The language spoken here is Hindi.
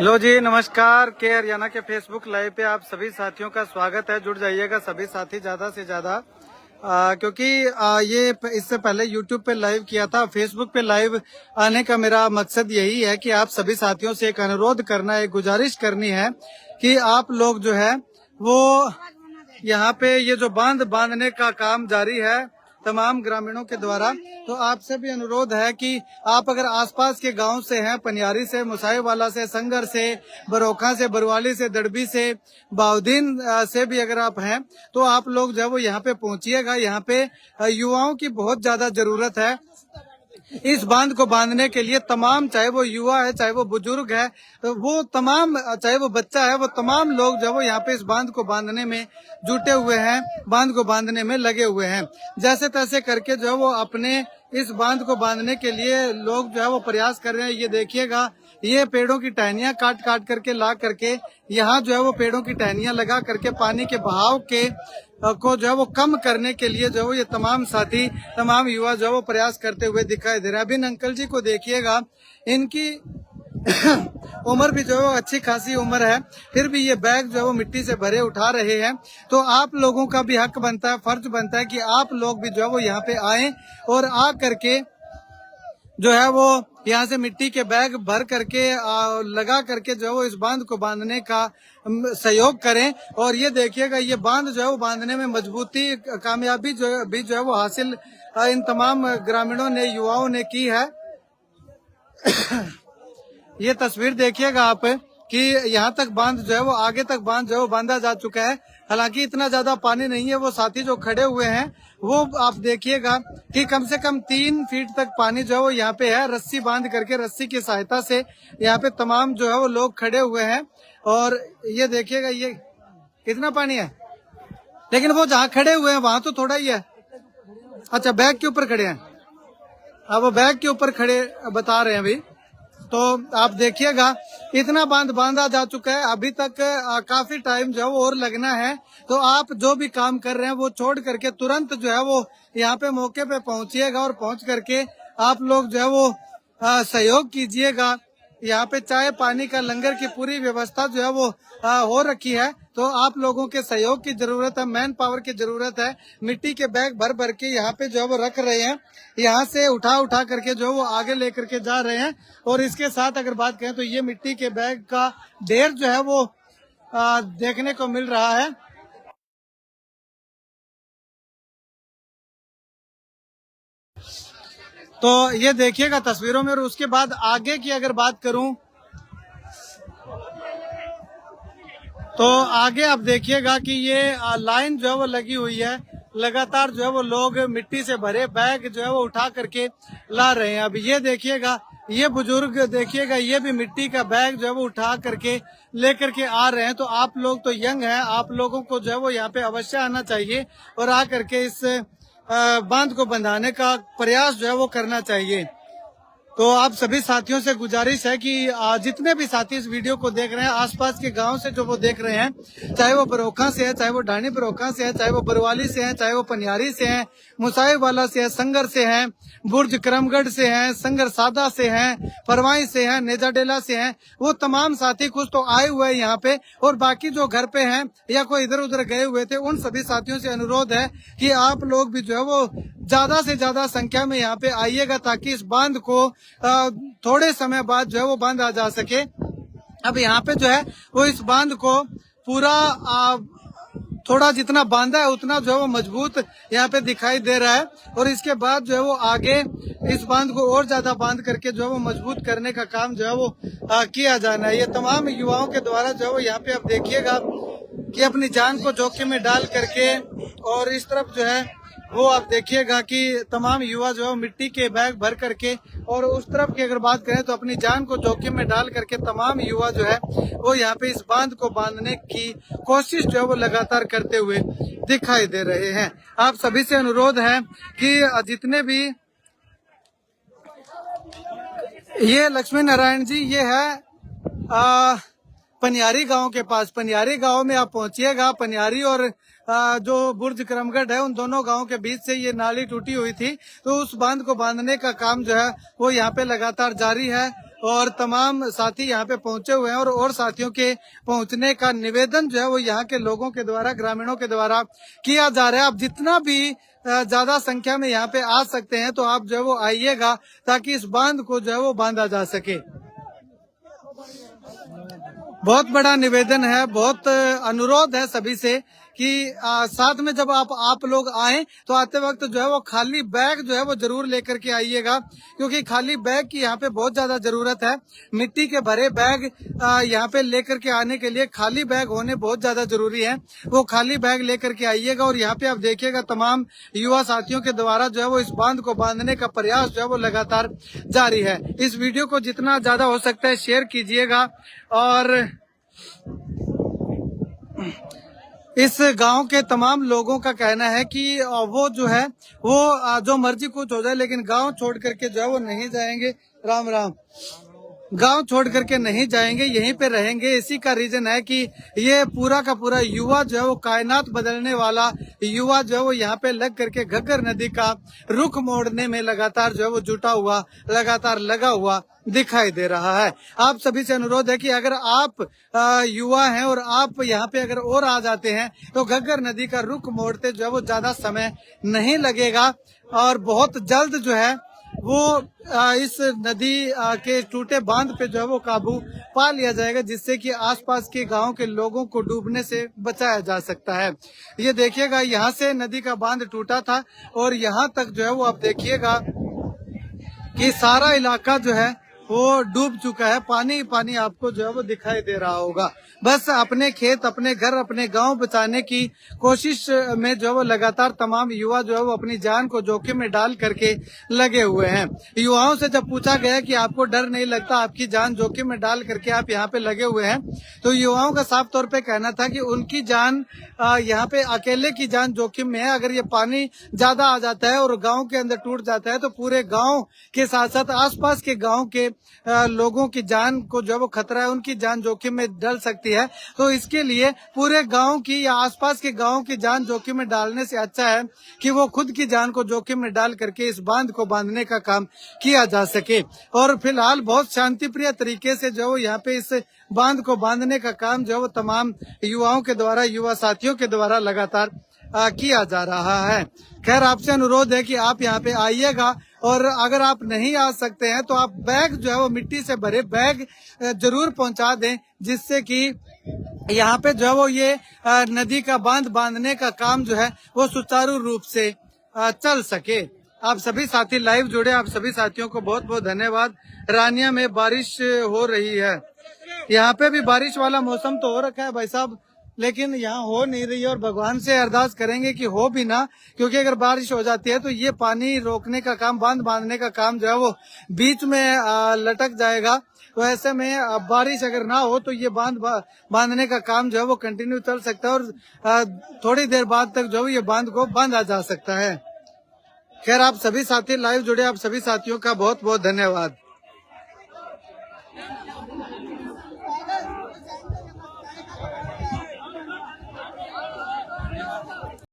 लो जी, नमस्कार। के हरियाणा के फेसबुक लाइव पे आप सभी साथियों का स्वागत है। जुड़ जाइएगा सभी साथी ज्यादा से ज्यादा, क्योंकि ये इससे पहले यूट्यूब पे लाइव किया था। फेसबुक पे लाइव आने का मेरा मकसद यही है कि आप सभी साथियों से एक अनुरोध करना, एक गुजारिश करनी है कि आप लोग जो है वो यहाँ पे ये जो बांधने का काम जारी है तमाम ग्रामीणों के द्वारा, तो आपसे भी अनुरोध है कि आप अगर आसपास के गांव से हैं, पनियारी से, मुसाईवाला से, संगर से, बरोखा से, बरवाली से, दड़बी से, बाउदीन से भी अगर आप हैं तो आप लोग जब वो यहाँ पे पहुंचिएगा। यहाँ पे युवाओं की बहुत ज्यादा जरूरत है इस बांध को बांधने के लिए। तमाम, चाहे वो युवा है, चाहे वो बुजुर्ग है, तो वो तमाम, चाहे वो बच्चा है, वो तमाम लोग जो वो यहाँ पे इस बांध को बांधने में जुटे हुए हैं, बांध को बांधने में लगे हुए हैं। जैसे तैसे करके जो है वो अपने इस बांध को बांधने के लिए लोग जो है वो प्रयास कर रहे हैं। ये देखिएगा, ये पेड़ों की टहनियां काट काट करके ला करके यहाँ जो है वो पेड़ों की टहनियां लगा करके पानी के बहाव के को जो है वो कम करने के लिए जो है ये तमाम साथी, तमाम युवा जो है वो प्रयास करते हुए दिखाई दे रहे हैं। अभी इन अंकल जी को देखिएगा, इनकी उम्र भी जो है अच्छी खासी उम्र है, फिर भी ये बैग जो है वो मिट्टी से भरे उठा रहे हैं। तो आप लोगों का भी हक बनता है, फर्ज बनता है कि आप लोग भी जो है वो यहाँ पे आए और आ करके जो है वो यहाँ से मिट्टी के बैग भर करके लगा करके जो है वो इस बांध को बांधने का सहयोग करें। और ये देखिएगा, ये बांध जो है वो बांधने में मजबूती, कामयाबी जो है वो हासिल इन तमाम ग्रामीणों ने, युवाओं ने की है। ये तस्वीर देखिएगा आप कि यहाँ तक बांध जो है वो, आगे तक बांध जो है वो बांधा जा चुका है। हालांकि इतना ज्यादा पानी नहीं है। वो साथी जो खड़े हुए हैं वो आप देखिएगा कि कम से कम 3 फीट तक पानी जो है वो यहाँ पे है। रस्सी बांध करके, रस्सी की सहायता से यहाँ पे तमाम जो है वो लोग खड़े हुए हैं। और ये देखिएगा, ये कितना पानी है, लेकिन वो जहाँ खड़े हुए हैं वहां तो थोड़ा ही है। अच्छा, बैग के ऊपर खड़े हैं। अब वो बैग के ऊपर खड़े बता रहे हैं अभी। तो आप देखिएगा, इतना बांध बांधा जा चुका है। अभी तक काफी टाइम जो है वो और लगना है। तो आप जो भी काम कर रहे हैं वो छोड़ करके तुरंत जो है वो यहाँ पे मौके पे पहुंचिएगा और पहुंच करके आप लोग जो है वो सहयोग कीजिएगा। यहाँ पे चाय पानी का लंगर की पूरी व्यवस्था जो है वो हो रखी है। तो आप लोगों के सहयोग की जरूरत है, मैन पावर की जरूरत है। मिट्टी के बैग भर भर के यहाँ पे जो है वो रख रहे हैं, यहाँ से उठा उठा करके जो है वो आगे लेकर के जा रहे हैं। और इसके साथ अगर बात करें तो ये मिट्टी के बैग का ढेर जो है वो देखने को मिल रहा है। तो ये देखिएगा तस्वीरों में। और उसके बाद आगे की अगर बात करूं तो आगे आप देखिएगा कि ये लाइन जो है वो लगी हुई है। लगातार जो है वो लोग मिट्टी से भरे बैग जो है वो उठा करके ला रहे हैं। अब ये देखिएगा, ये बुजुर्ग देखिएगा, ये भी मिट्टी का बैग जो है वो उठा करके लेकर के आ रहे हैं। तो आप लोग तो यंग हैं, आप लोगों को जो है वो यहाँ पे अवश्य आना चाहिए और आ करके इस बांध को बंधाने का प्रयास जो है वो करना चाहिए। तो आप सभी साथियों से गुजारिश है कि जितने भी साथी इस वीडियो को देख रहे हैं, आसपास के गांव से जो वो देख रहे हैं, चाहे वो बरोखा से है, चाहे वो ढाणी बरोखा से है, चाहे वो बरवाली से है, चाहे वो पनियारी से हैं, मुसाईवाला से है, संगर से हैं, बुर्ज करमगढ़ से हैं, संगर सादा से हैं, परवाई से हैं, नेजाडेला से हैं, वो तमाम साथी कुछ तो आए हुए हैं यहाँ पे। और बाकी जो घर पे हैं या कोई इधर उधर गए हुए थे, उन सभी साथियों से अनुरोध है कि आप लोग भी जो है वो ज्यादा से ज्यादा संख्या में यहाँ पे आइएगा, ताकि इस बांध को थोड़े समय बाद जो है वो बांधा जा सके। अब यहाँ पे जो है वो इस बांध को पूरा थोड़ा जितना बांधा है उतना जो है वो मजबूत यहाँ पे दिखाई दे रहा है। और इसके बाद जो है वो आगे इस बांध को और ज्यादा बांध करके जो है वो मजबूत करने का काम जो है वो किया जाना है। ये तमाम युवाओं के द्वारा जो है वो यहाँ पे आप देखिएगा कि अपनी जान को जोखिम में डाल करके, और इस तरफ जो है वो आप देखिएगा कि तमाम युवा जो है मिट्टी के बैग भर करके, और उस तरफ की अगर बात करें तो अपनी जान को जोखिम में डाल करके तमाम युवा जो है वो यहाँ पे इस बांध को बांधने की कोशिश जो है वो लगातार करते हुए दिखाई दे रहे हैं। आप सभी से अनुरोध है कि जितने भी, ये लक्ष्मी नारायण जी, ये है पनियारी गांव के पास। पनियारी गांव में आप पहुंचिएगा। पनियारी और जो बुर्ज करमगढ़ है, उन दोनों गांवों के बीच से ये नाली टूटी हुई थी, तो उस बांध को बांधने का काम जो है वो यहाँ पे लगातार जारी है और तमाम साथी यहाँ पे पहुंचे हुए हैं और साथियों के पहुंचने का निवेदन जो है वो यहाँ के लोगों के द्वारा, ग्रामीणों के द्वारा किया जा रहा है। आप जितना भी ज्यादा संख्या में यहाँ पे आ सकते हैं तो आप जो है वो आइएगा, ताकि इस बांध को जो है वो बांधा जा सके। बहुत बड़ा निवेदन है, बहुत अनुरोध है सभी से कि साथ में जब आप लोग आए तो आते वक्त जो है वो खाली बैग जो है वो जरूर लेकर के आइएगा, क्योंकि खाली बैग की यहाँ पे बहुत ज्यादा जरूरत है। मिट्टी के भरे बैग यहाँ पे लेकर के आने के लिए खाली बैग होने बहुत ज्यादा जरूरी है। वो खाली बैग लेकर के आइएगा और यहाँ पे आप देखिएगा तमाम युवा साथियों के द्वारा जो है वो इस बांध को बांधने का प्रयास जो है वो लगातार जारी है। इस वीडियो को जितना ज्यादा हो सकता है शेयर कीजिएगा और इस गांव के तमाम लोगों का कहना है कि वो जो है वो जो मर्जी कुछ हो जाए, लेकिन गांव छोड़ करके जो है वो नहीं जाएंगे। राम राम। गांव छोड़ करके नहीं जाएंगे, यहीं पे रहेंगे। इसी का रीजन है कि ये पूरा का पूरा युवा जो है वो कायनात बदलने वाला युवा जो है वो यहाँ पे लग करके घग्गर नदी का रुख मोड़ने में लगातार जो है वो जुटा हुआ, लगातार लगा हुआ दिखाई दे रहा है। आप सभी से अनुरोध है कि अगर आप युवा हैं और आप यहाँ पे अगर और आ जाते हैं तो घग्गर नदी का रुख मोड़ते जो है वो ज्यादा समय नहीं लगेगा और बहुत जल्द जो है वो इस नदी के टूटे बांध पे जो है वो काबू पा लिया जाएगा, जिससे कि आसपास के गांव के लोगों को डूबने से बचाया जा सकता है। ये देखिएगा, यहाँ से नदी का बांध टूटा था और यहाँ तक जो है वो आप देखिएगा कि सारा इलाका जो है वो डूब चुका है। पानी पानी आपको जो है वो दिखाई दे रहा होगा। बस अपने खेत, अपने घर, अपने गांव बचाने की कोशिश में जो है वो लगातार तमाम युवा जो है वो अपनी जान को जोखिम में डाल करके लगे हुए हैं। युवाओं से जब पूछा गया कि आपको डर नहीं लगता, आपकी जान जोखिम में डाल करके आप यहाँ पे लगे हुए हैं, तो युवाओं का साफ तौर पे कहना था कि उनकी जान यहाँ पे अकेले की जान जोखिम में है। अगर ये पानी ज्यादा आ जाता है और गाँव के अंदर टूट जाता है तो पूरे गाँव के साथ साथ आसपास के गाँव के लोगों की जान को जो वो खतरा है, उनकी जान जोखिम में डल सकती है। तो इसके लिए पूरे गांव की या आसपास के गांव की जान जोखिम में डालने से अच्छा है कि वो खुद की जान को जोखिम में डाल करके इस बांध को बांधने का काम किया जा सके। और फिलहाल बहुत शांतिप्रिय तरीके से जो यहाँ पे इस बांध को बांधने का काम जो वो तमाम युवाओं के द्वारा, युवा साथियों के द्वारा लगातार किया जा रहा है। खैर, आपसे अनुरोध है कि आप यहाँ पे आइएगा और अगर आप नहीं आ सकते हैं तो आप बैग जो है वो मिट्टी से भरे बैग जरूर पहुंचा दें, जिससे कि यहाँ पे जो है वो ये नदी का बांध बांधने का काम जो है वो सुचारू रूप से चल सके। आप सभी साथी लाइव जुड़े, आप सभी साथियों को बहुत बहुत धन्यवाद। रानिया में बारिश हो रही है, यहाँ पे भी बारिश वाला मौसम तो हो रखा है भाई साहब, लेकिन यहाँ हो नहीं रही है और भगवान से अरदास करेंगे कि हो भी ना, क्योंकि अगर बारिश हो जाती है तो ये पानी रोकने का काम, बांध बांधने का काम जो है वो बीच में लटक जाएगा। तो ऐसे में बारिश अगर ना हो तो ये बांध बांधने का काम जो है वो कंटिन्यू चल सकता है और थोड़ी देर बाद तक जो है ये बांध को बांधा जा सकता है। खैर, आप सभी साथी लाइव जुड़े, आप सभी साथियों का बहुत बहुत धन्यवाद।